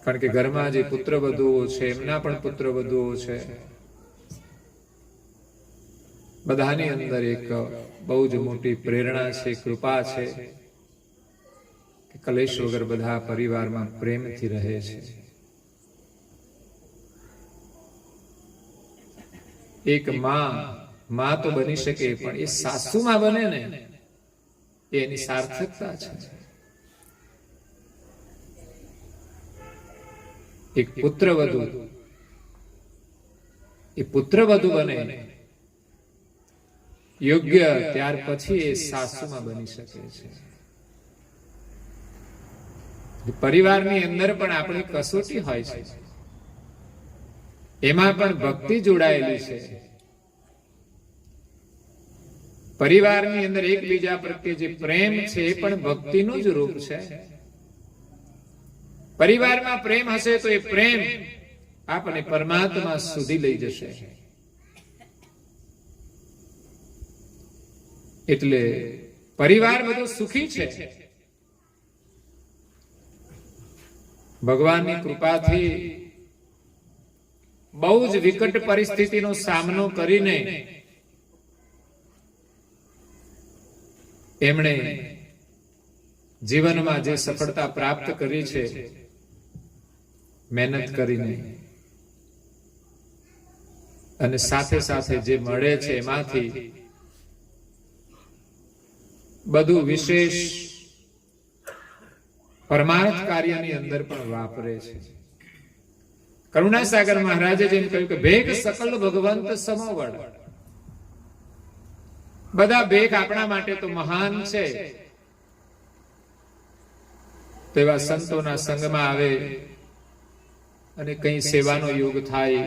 કારણ કે ઘરમાં જે પુત્રવધુઓ છે એમના પણ પુત્રવધુઓ છે. બધાની અંદર એક બહુ જ મોટી પ્રેરણા છે, કૃપા છે કે કલેશ વગર બધા પરિવારમાં પ્રેમથી રહે છે. એક માં તો બની શકે, પણ એ સાસુમાં બને ને એની સાર્થકતા છે. એક પુત્રવધુ એ પુત્રવધુ બને યોગ્ય, ત્યાર પછી એ સાસુમાં બની શકે છે. પરિવારની અંદર પણ આપણી કસોટી હોય છે, એમાં પણ ભક્તિ જોડાયેલી છે. પરિવારની અંદર એકબીજા પ્રત્યે જે પ્રેમ છે એ પણ ભક્તિનું જ રૂપ છે. પરિવારમાં પ્રેમ હશે તો એ પ્રેમ આપણને પરમાત્મા સુધી લઈ જશે. એટલે પરિવાર બધો સુખી છે. ભગવાનની કૃપાથી બહુ જ વિકટ પરિસ્થિતિનો સામનો કરીને એમણે જીવનમાં જે સફળતા પ્રાપ્ત કરી છે, મહેનત કરીને, અને સાથે સાથે જે મળે છે એમાંથી બધું વિશેષ પરમાર્થ કાર્યની અંદર પણ વાપરે છે. કરુણાસાગર મહારાજે જેમ કહ્યું કે ભેગ સકલ ભગવંત સમોવડ, બધા ભેગ આપણા માટે તો મહાન છે. તો એવા સંતોના સંગમાં આવે અને કઈ સેવાનો યોગ થાય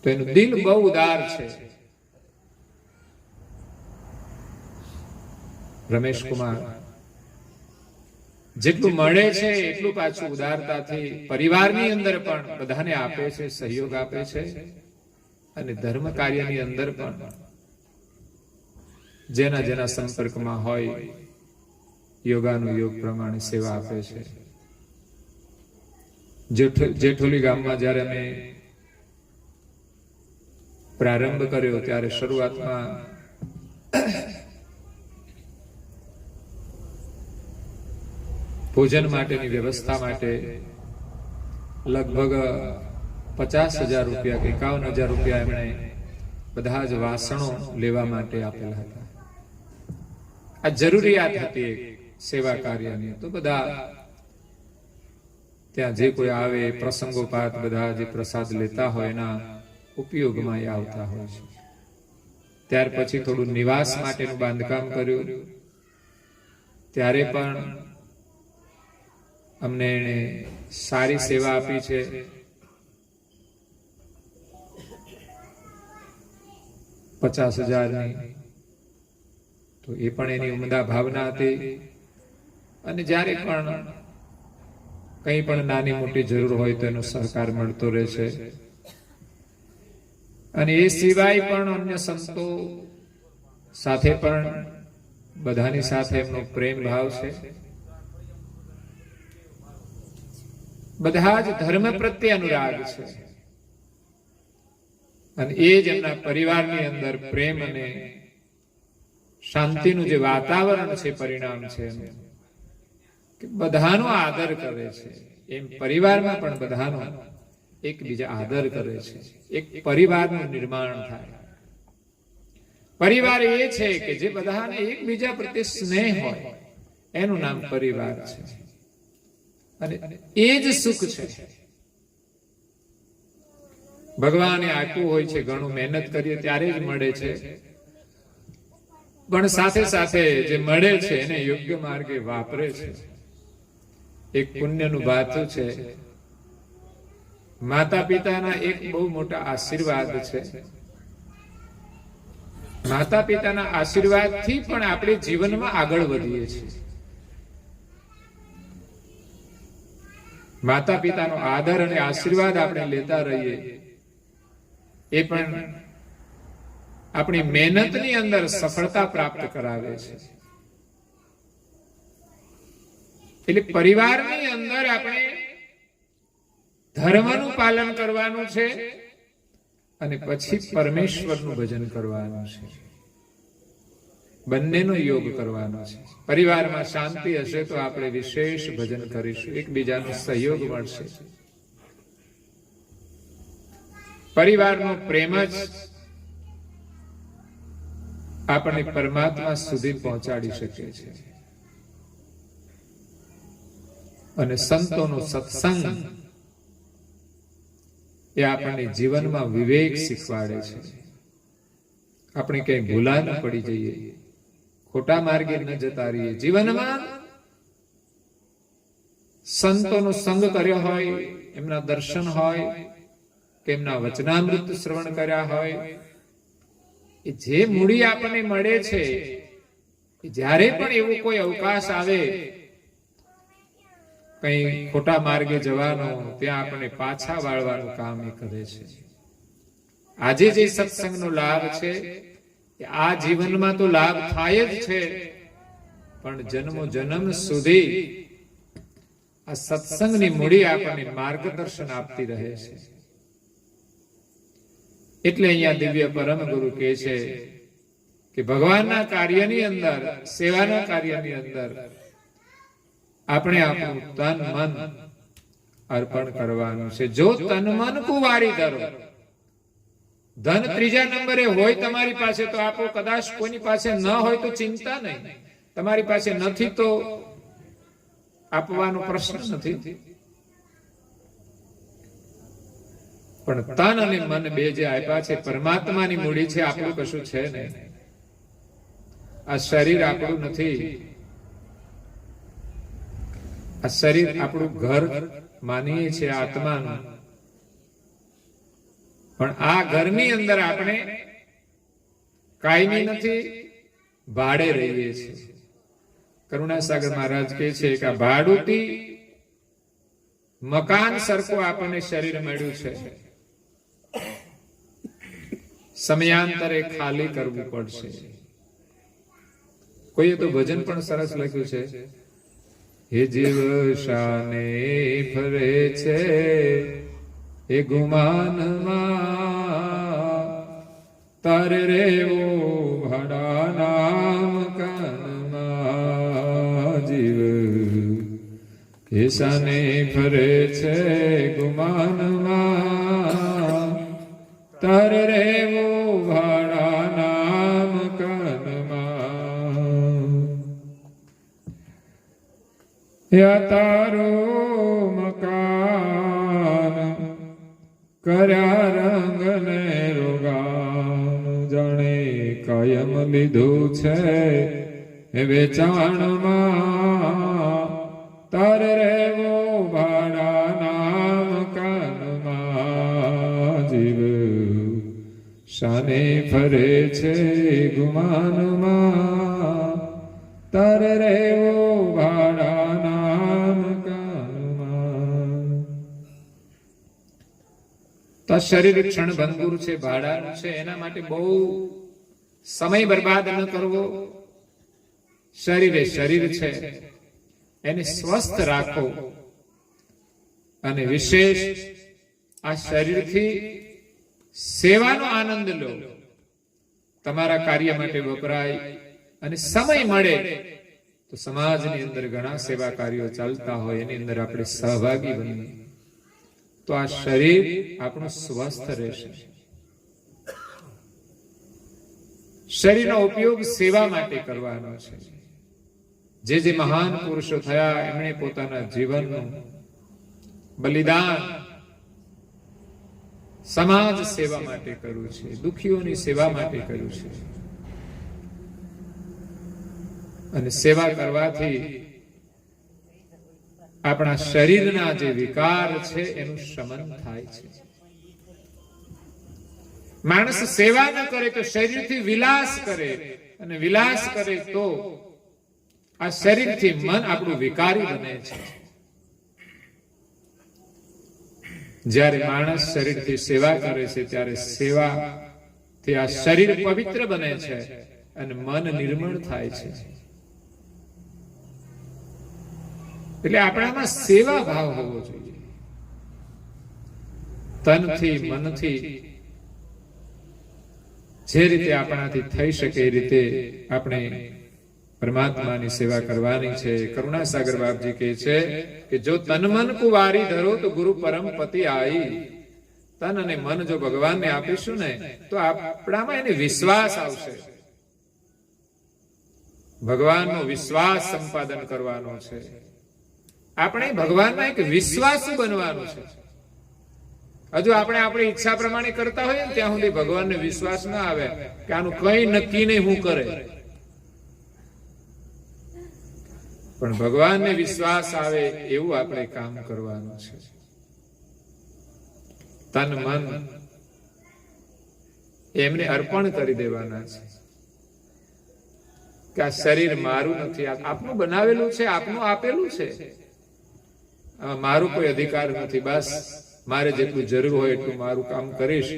તો એનું દિલ બહુ ઉદાર છે. રમેશ કુમાર જેટલું મળે છે એટલું પાછું ઉદારતાથી પરિવારની અંદર પણ બધાને આપે છે, સહયોગ આપે છે. અને ધર્મ કાર્યની અંદર પણ જેના જેના સંપર્કમાં હોય યોગાનું યોગ પ્રમાણે સેવા આપે છે. જેઠોલી ગામમાં જ્યારે અમે પ્રારંભ કર્યો ત્યારે શરૂઆતમાં ભોજન માટેની વ્યવસ્થા માટે લગભગ 50,000 રૂપિયા કે 51,000 રૂપિયા એમણે બધા જ વાસણો લેવા માટે આપેલા હતા. આ જરૂરિયાત હતી એક સેવા કાર્યની. તો બધા ત્યાં જે કોઈ આવે પ્રસંગોપાત બધા જે પ્રસાદ લેતા હોય એના ઉપયોગમાં એ આવતા હોય છે. ત્યાર પછી થોડું નિવાસ માટેનું બાંધકામ કર્યું. ત્યારે પણ અમને એને સારી સેવા આપી છે. $50,000 તો એ પણ એની ઉમદા ભાવના હતી. અને જ્યારે પણ કંઈ પણ નાની મોટી જરૂર હોય તો એનો સહકાર મળતો રહે છે. અને એ સિવાય પણ અન્ય સંતો સાથે પણ બધાની સાથે એમનો પ્રેમ ભાવ છે. બધા જ ધર્મ પ્રત્યે અનુરાગ છે અને એ જ એમના પરિવારની અંદર પ્રેમ અને શાંતિનું જે વાતાવરણ છે, પરિણામ છે કે બધાનો આદર કરે છે. એમ પરિવારમાં પણ બધાનો એકબીજા આદર કરે છે. એક પરિવારનું નિર્માણ થાય. પરિવાર એ છે કે જે બધાને એકબીજા પ્રત્યે સ્નેહ હોય, એનું નામ પરિવાર છે. અને એ જ સુખ છે. ભગવાને આપ્યું હોય છે, ઘણું મહેનત કરીએ ત્યારે જ મળે છે, પણ સાથે સાથે જે મળે છે એને યોગ્ય માર્ગે વાપરે છે. એક પુણ્યનું ભાથું છે. માતા પિતાના એક બહુ મોટા આશીર્વાદ છે. માતા પિતાના આશીર્વાદથી પણ આપણે જીવનમાં આગળ વધીએ છીએ. માતા પિતાનો આદર અને આશીર્વાદ આપણે લેતા રહીએ, એ પણ આપણી મહેનતની અંદર સફળતા પ્રાપ્ત કરાવે છે. એટલે પરિવારની અંદર આપણે ધર્મનું પાલન કરવાનું છે અને પછી પરમેશ્વરનું ભજન કરવાનું છે. બંનેનો યોગ કરવાનો છે. પરિવારમાં શાંતિ હશે તો આપણે વિશેષ ભજન કરીશું, એકબીજાનો સહયોગ મળશે. પરિવારનો પ્રેમ જ આપણને પરમાત્મા સુધી પહોંચાડી શકે છે. અને સંતોનો સત્સંગ એ આપણને જીવનમાં વિવેક શીખવાડે છે. આપણે ક્યાંય ભૂલા ન પડી જઈએ, ખોટા માર્ગે ન જતા રહીએ. જીવનમાં સંતોનો સંગ કર્યો હોય, એમના દર્શન હોય કે એમના વચનામૃત શ્રવણ કર્યા હોય, એ જે મૂડી આપણને મળે છે, જ્યારે પણ એવો કોઈ અવકાશ આવે કઈ ખોટા માર્ગે જવાનો, ત્યાં આપણે પાછા વાળવાનું કામ એ કરે છે. આજે જે સત્સંગનો લાભ છે આ જીવનમાં તો લાભ થાય જ છે, પણ જન્મો જન્મ સુધી આ સત્સંગની મૂડી આપણને માર્ગદર્શન આપતી રહે છે. એટલે અહીંયા દિવ્ય પરમ ગુરુ કહે છે કે ભગવાનના કાર્યની અંદર, સેવાના કાર્યની અંદર આપણે આપણું તન મન અર્પણ કરવાનું છે. જો તન મન કુવારી ધરો, ધન ત્રીજા નંબરે હોય તમારી પાસે તો આપો, કદાચ કોઈની પાસે ન હોય તો ચિંતા નહીં, તમારી પાસે નથી તો આપવાનો પ્રશ્ન નથી. પણ તન અને મન બે જે આપ્યા છે પરમાત્માની મૂડી છે, આપણું કશું છે નહીં. આ શરીર આપણું નથી. આ શરીર આપણું ઘર માનીએ છીએ આત્માનું, પણ આ ઘરની અંદર આપણે કાયમી નથી, ભાડે રહીએ છીએ. કરુણાસાગર મહારાજ કહે છે કે આ ભાડુતી મકાન સરખું આપણને શરીર મળ્યું છે, સમયાંતરે ખાલી કરવું પડશે. કોઈએ તો ભજન પણ સરસ લખ્યું છે, હે જીવ શાને ફરે છે એ ગુમાનમાં, તારે રેવો ભાડાના મકાનમાં. જીવ કે શાને ફરે છે ગુમાનમાં, તારે રેવો ભાડાના મકાનમાં. યા તારો મકાન કર્યા રંગ ને રોગાન, જાણે કાયમ લીધું છે એ વેચાણમાં, તારે રેવો ભાડાના મકાનમાં. જીવ શાને ફરે છે ગુમાનમાં, તારે રેવો ભાડાના મકાનમાં. બસ શરીર ક્ષણભંગુર છે, ભાડાનું છે, એના માટે બહુ સમય બરબાદ ન કરવો. શરીર એ શરીર છે, એને સ્વસ્થ રાખો અને વિશેષ આ શરીરથી સેવાનો આનંદ લો. તમારા કાર્ય માટે વપરાય અને સમય મળે તો સમાજની અંદર ઘણા સેવા કાર્યો ચાલતા હોય, એની અંદર આપણે સહભાગી બનીએ તો આ શરીર આપણું સ્વસ્થ રહેશે. શરીરનો ઉપયોગ સેવા માટે કરવાનો છે. જે મહાન પુરુષો થયા એમણે પોતાના જીવનનું બલિદાન સમાજ સેવા માટે કર્યું છે, દુખીઓની સેવા માટે કર્યું છે. અને સેવા કરવાથી આપણા શરીરના જે વિકાર છે એનું શમન થાય છે. માણસ સેવા ન કરે તો શરીરથી વિલાસ કરે, અને વિલાસ કરે તો આ શરીરથી મન આપણું વિકારી બને છે. જ્યારે માણસ શરીરથી સેવા કરે છે ત્યારે સેવાથી આ શરીર પવિત્ર બને છે અને મન નિર્મળ થાય છે. એટલે આપણામાં સેવા ભાવ હોવો જોઈએ. તનથી મનથી જે રીતે આપણાથી થઈ શકે એ રીતે આપણે પરમાત્માની સેવા કરવાની છે. કરુણાસાગર બાપજી કહે છે કે જો તન મન કો વારી ધરો તો ગુરુ પરમ પતિ આઈ. તન અને મન જો ભગવાનને આપીશું ને તો આપણામાં એને વિશ્વાસ આવશે. ભગવાનનો વિશ્વાસ સંપાદન કરવાનો છે. આપણે ભગવાનમાં એક વિશ્વાસુ બનવાનું છે. હજુ આપણે આપણી ઈચ્છા પ્રમાણે કરતા હોઈએ ને ત્યાં સુધી ભગવાનને વિશ્વાસ ના આવે કે આનું કઈ નક્કી નહીં હું કરે. પણ ભગવાનને વિશ્વાસ આવે એવું આપણે કામ કરવાનું છે. તન મન એમને અર્પણ કરી દેવાના છે કે આ શરીર મારું નથી, આપનું બનાવેલું છે, આપનું આપેલું છે, મારું કોઈ અધિકાર નથી. બસ મારે જેટલું જરૂર હોય એટલું મારું કામ કરીશ,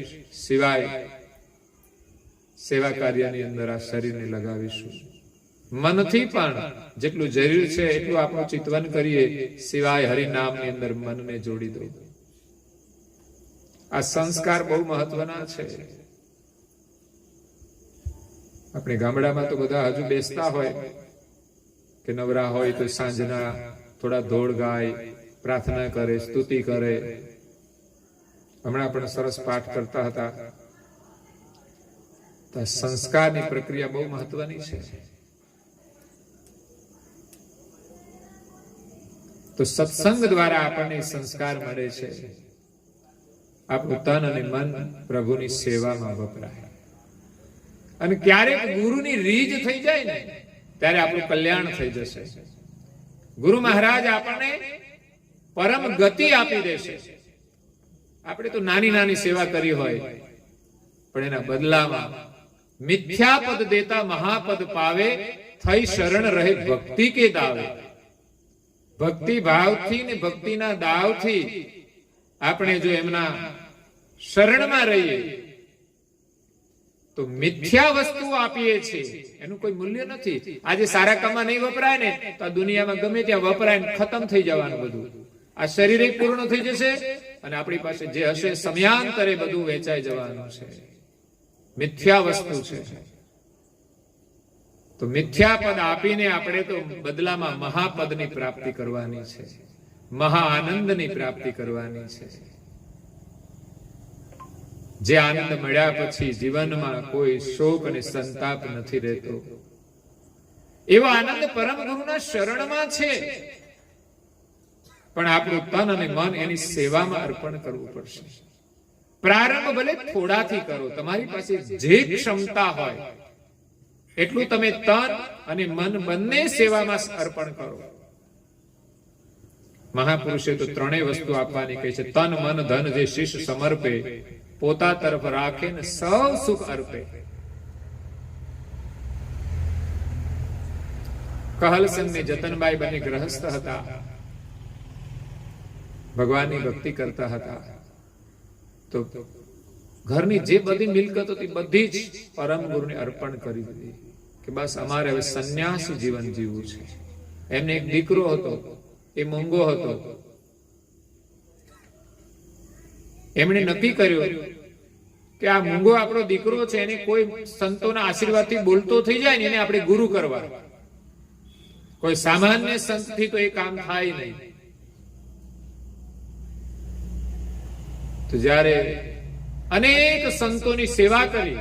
સિવાય સેવા કાર્યની અંદર આ શરીરને લગાવીશું. મનથી પણ જેટલું જરૂર છે એટલું આપણું ચિંતન કરીએ, સિવાય હરિનામની અંદર મનને જોડી દો. આ સંસ્કાર બહુ મહત્વના છે. આપણે ગામડામાં તો બધા હજુ બેસતા હોય કે નવરા હોય તો સાંજના થોડા ધોળ ગાય, પ્રાર્થના કરે, સ્તુતિ કરે. હમણાં પણ સરસ પાઠ કરતા હતા. તો સંસ્કારની પ્રક્રિયા બહુ મહત્વની છે. તો સત્સંગ દ્વારા આપણને સંસ્કાર મળે છે. આપણું તન અને મન પ્રભુની સેવામાં વપરાય. અને ક્યારેક ગુરુની રીજ થઈ જાય ને ત્યારે આપણું કલ્યાણ થઈ જશે. ગુરુ મહારાજ આપણને પરમ ગતિ આપી દેશે. આપણે તો નાની નાની સેવા કરી હોય, પણ એના બદલામાં મિથ્યા પદ દેતા મહાપદ પાવે, થઈ શરણ રહે ભક્તિ કે દાવે. ભક્તિ ભાવથી ને ભક્તિના દાવથી આપણે જો એમના શરણમાં રહીએ તો મિથ્યા વસ્તુઓ આપીએ છીએ, એનું કોઈ મૂલ્ય નથી. આજે સારા કામમાં નહીં વપરાય ને તો આ દુનિયામાં ગમે ત્યાં વપરાય ને ખતમ થઈ જવાનું બધું. આ શરીર પૂર્ણ થઈ જશે અને આપણી પાસે જે હશે સમયાંતરે બધું વેચાઈ જવાનું છે. મિથ્યા વસ્તુ છે. તો મિથ્યા પદ આપીને આપણે તો બદલામાં મહાપદની પ્રાપ્તિ કરવાની છે, મહા આનંદની પ્રાપ્તિ કરવાની છે. જે આનંદ મળ્યા પછી જીવનમાં કોઈ શોક અને સંતાપ નથી રહેતો, એવો આનંદ પરમ ગુરુના શરણમાં છે. પણ આપણું તન અને મન એની સેવામાં અર્પણ કરવું પડશે. પ્રારંભ ભલે થોડાથી કરો, તમારી પાસે જે ક્ષમતા હોય એટલું તમે તન અને મન બંને સેવામાં અર્પણ કરો. મહાપુરુષે તો ત્રણેય વસ્તુ આપવાની કહી છે. તન મન ધન જે શિષ્ય સમર્પે, પોતા તરફ રાખે ને સૌ સુખ અર્પે. કહલસંગ ને જતનબાઈ બંને ગ્રહસ્થ હતા, ભગવાનની ભક્તિ કરતા હતા. તો ઘરની જે બધી મિલકત હતી બધી જ પરમ ગુરુને અર્પણ કરી દીધી કે બસ અમારે હવે સંન્યાસી જીવન જીવવું છે. એમને એક દીકરો હતો, એ મૂંગો હતો. એમણે નક્કી કર્યું કે આ મૂંગો આપણો દીકરો છે, એને કોઈ સંતોના આશીર્વાદથી બોલતો થઈ જાય ને એને આપણે ગુરુ કરવા. કોઈ સામાન્ય સંતથી તો એ કામ થાય નહીં. તો જ્યારે અનેક સંતોની સેવા કરી,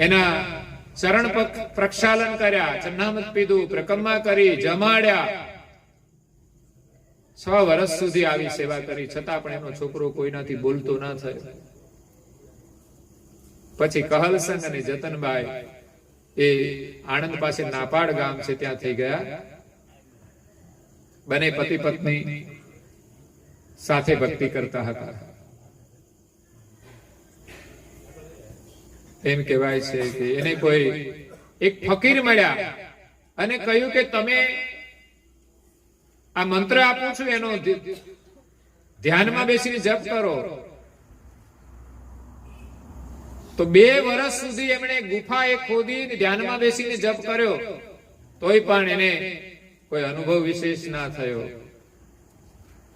એના ચરણ પ્રક્ષાલન કર્યા, ચન્નામત પીધું, પ્રકમ્મા કરી, જમાડ્યા, 6 વર્ષ સુધી આવી સેવા કરી, છતાં પણ એનો છોકરો કોઈનાથી બોલતો ના થયો. પછી કહલસંગ અને જતનબાઈ એ આણંદ પાસે નાપાડ ગામ છે ત્યાં થઈ ગયા. બંને પતિ પત્ની સાથે ભક્તિ કરતા હતા. એમ કહેવાય છે કે એને કોઈ એક ફકીર મળ્યા અને કહ્યું કે તમે આ મંત્ર આપું છું એનો ધ્યાનમાં બેસીને જપ કરો. તો 2 વર્ષ સુધી એમણે ગુફા એક ખોદી ધ્યાનમાં બેસીને જપ કર્યો, તોય પણ એને કોઈ અનુભવ વિશેષ ના થયો.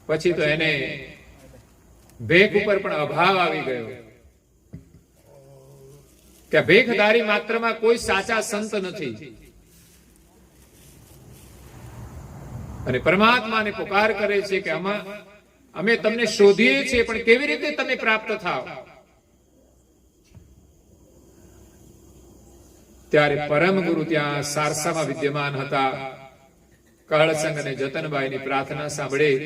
પછી તો એને ભેખ ઉપર પણ અભાવ આવી ગયો કે ભેખધારી માત્રમાં કોઈ સાચા સંત નથી. અને પરમાત્માને પુકાર કરે છે કે અમે તમને શોધીએ છીએ, પણ કેવી રીતે તમે પ્રાપ્ત થાવ? ત્યારે પરમ ગુરુ ત્યાં સારસામાં વિદ્યમાન હતા. કહલસંગ અને જતનબાઈની પ્રાર્થના સાંભળી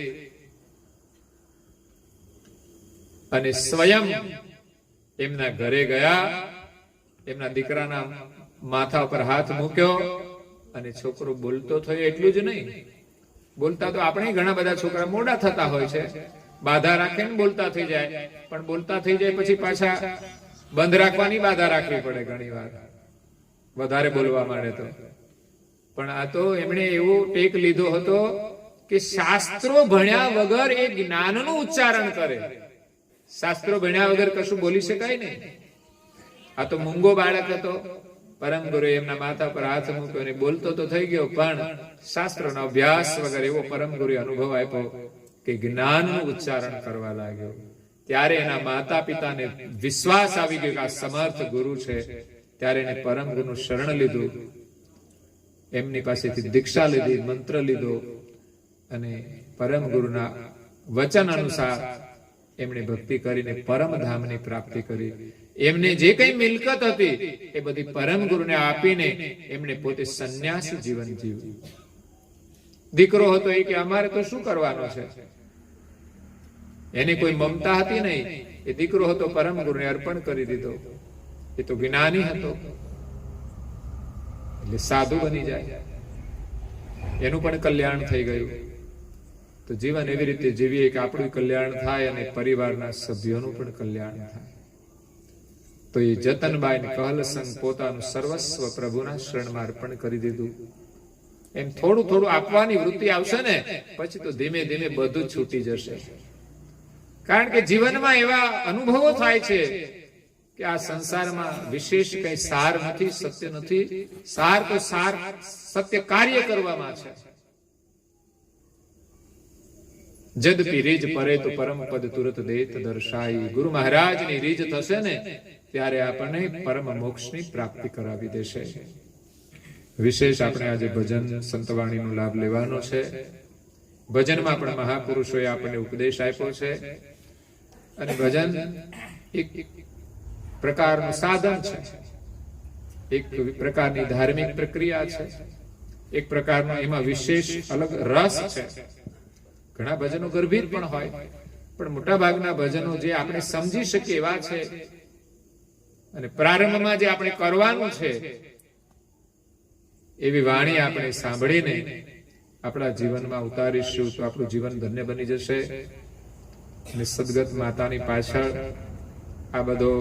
અને સ્વયં એમના ઘરે ગયા, એમના દીકરાના માથા પર હાથ મૂક્યો અને છોકરો બોલતો થયો. એટલું જ નહીં, બોલતા તો આપણે ઘણા બધા છોકરા મોડા થતા હોય છે, બાધા રાખે ને બોલતા થઈ જાય, પણ બોલતા થઈ જાય પછી પાછા બંધ રાખવાની બાધા રાખવી પડે ઘણી વાર, વધારે બોલવા માંડે તો. પણ આ તો એમણે એવો ટેક લીધો હતો કે શાસ્ત્રો ભણ્યા વગર એ જ્ઞાનનું ઉચ્ચારણ કરે. શાસ્ત્રો ભણ્યા વગર કશું બોલી શકાય નહીં. આ તો મૂંગો બાળક હતો. પરમ ગુરુ એમના માથા પર હાથ મૂક્યો અને બોલતો તો થઈ ગયો, પણ શાસ્ત્રોનો અભ્યાસ વગર એવો પરમ ગુરુએ અનુભવ આપ્યો કે જ્ઞાનનું ઉચ્ચારણ કરવા લાગ્યો. ત્યારે એના માતા પિતાને વિશ્વાસ આવી ગયો કે આ સમર્થ ગુરુ છે. ત્યારે એને પરમ ગુરુનું શરણ લીધું, એમની પાસેથી દીક્ષા લીધી, મંત્ર લીધો અને પરમ ગુરુના વચન અનુસાર એમણે ભક્તિ કરીને પરમધામની પ્રાપ્તિ કરી. એમને જે કઈ મિલકત હતી એ બધી પરમ ગુરુને આપીને એમણે પોતે સંન્યાસી જીવન જીવ્યું. દીકરો હતો એ કે અમારે તો શું કરવાનો છે, એની કોઈ મમતા હતી નહીં. એ દીકરો હતો, પરમ ગુરુને અર્પણ કરી દીધો. એ તો જ્ઞાની હતો એટલે સાધુ બની જાય, એનું પણ કલ્યાણ થઈ ગયું. તો જીવન એવી રીતે જીવીએ કે આપણું કલ્યાણ થાય અને પરિવારના સભ્યોનું પણ કલ્યાણ થાય. તો એ જતનબાઈ ને કહલસંગ પોતાનું સર્વસ્વ પ્રભુના શરણમાં અર્પણ કરી દીધું. એમ થોડું થોડું આપવાની વૃત્તિ આવશે ને પછી તો ધીમે ધીમે બધું છૂટી જશે. કારણ કે જીવનમાં એવા અનુભવો થાય છે કે આ સંસારમાં વિશેષ કઈ સાર નથી, સત્ય નથી. સાર તો સાર સત્ય કાર્ય કરવામાં છે. જદપી રીજ પરે તો પરમ પદ તુરત દેત દર્શાઈ. ગુરુ મહારાજની રીજ થશે ને ત્યારે આપણને પરમ મોક્ષની પ્રાપ્તિ કરાવી દેશે. વિશેષ આપણે આજે ભજન સંતવાણીનો લાભ લેવાનો છે. ભજનમાં પણ મહાપુરુષોએ આપણને ઉપદેશ આપ્યો છે અને ભજન એક પ્રકારનું સાધન છે, એક પ્રકારની ધાર્મિક પ્રક્રિયા છે, એક પ્રકારનો એમાં વિશેષ અલગ રસ છે. ઘણા ભજનો ગર્ભીર પણ હોય, પણ મોટા ભાગના ભજનો જે આપણે સમજી શકીએ એવા છે. અને પ્રારંભમાં જે આપણે કરવાનું છે એવી વાણી આપણે સાંભળીને આપણા જીવનમાં ઉતારીશું તો આપણું જીવન ધન્ય બની જશે. અને સદગત માતાની પાછળ આ બધો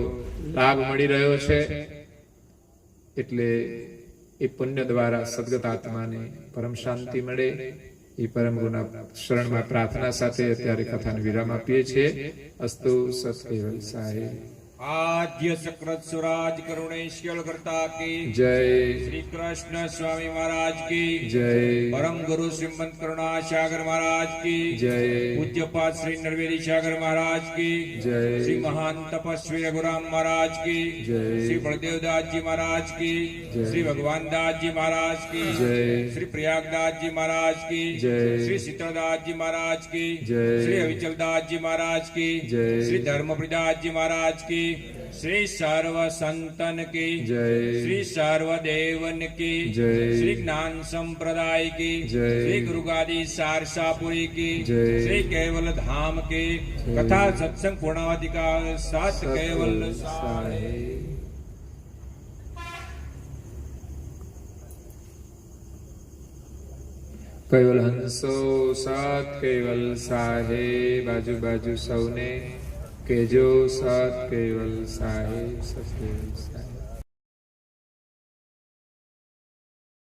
લાભ મળી રહ્યો છે એટલે એ પુણ્ય દ્વારા સદગત આત્માને પરમ શાંતિ મળે, એ પરમ ગુરુના શરણમાં પ્રાર્થના સાથે અત્યારે કથાને વિરામ આપીએ છીએ. અસ્તુ સત કેવલ સાહેબ. आद्य सकृत सुराज करुणेश्वर करता की જય श्री कृष्ण स्वामी महाराज की જય परम गुरु श्रीमंत करुणा सागर महाराज की જય पूज्यपाद श्री नरवेली सागर महाराज की જય श्री महान तपस्वी रघुराम महाराज की जय। श्री बलदेव दास जी महाराज की जय। श्री भगवान दास जी महाराज की जय। श्री प्रयागदास जी महाराज की जय। श्री शीतलदास जी महाराज की जय। श्री अविचल दास जी महाराज की जय। श्री धर्मप्रदास जी महाराज की श्री सर्व संतन की जय। श्री सर्वदेवन की जय। श्री ज्ञान संप्रदाय की जय। श्री गुरुगादी सारसापुरी की जय। श्री केवल धाम की कथा सत्संग पूर्णावधि का सात केवल સાહેબ. કેવલ હંસો સાત કેવલ સાહેબ. બાજુ બાજુ સૌને કેજો સાત કેવલ સાહેબ. સત કેવલ સાહેબ.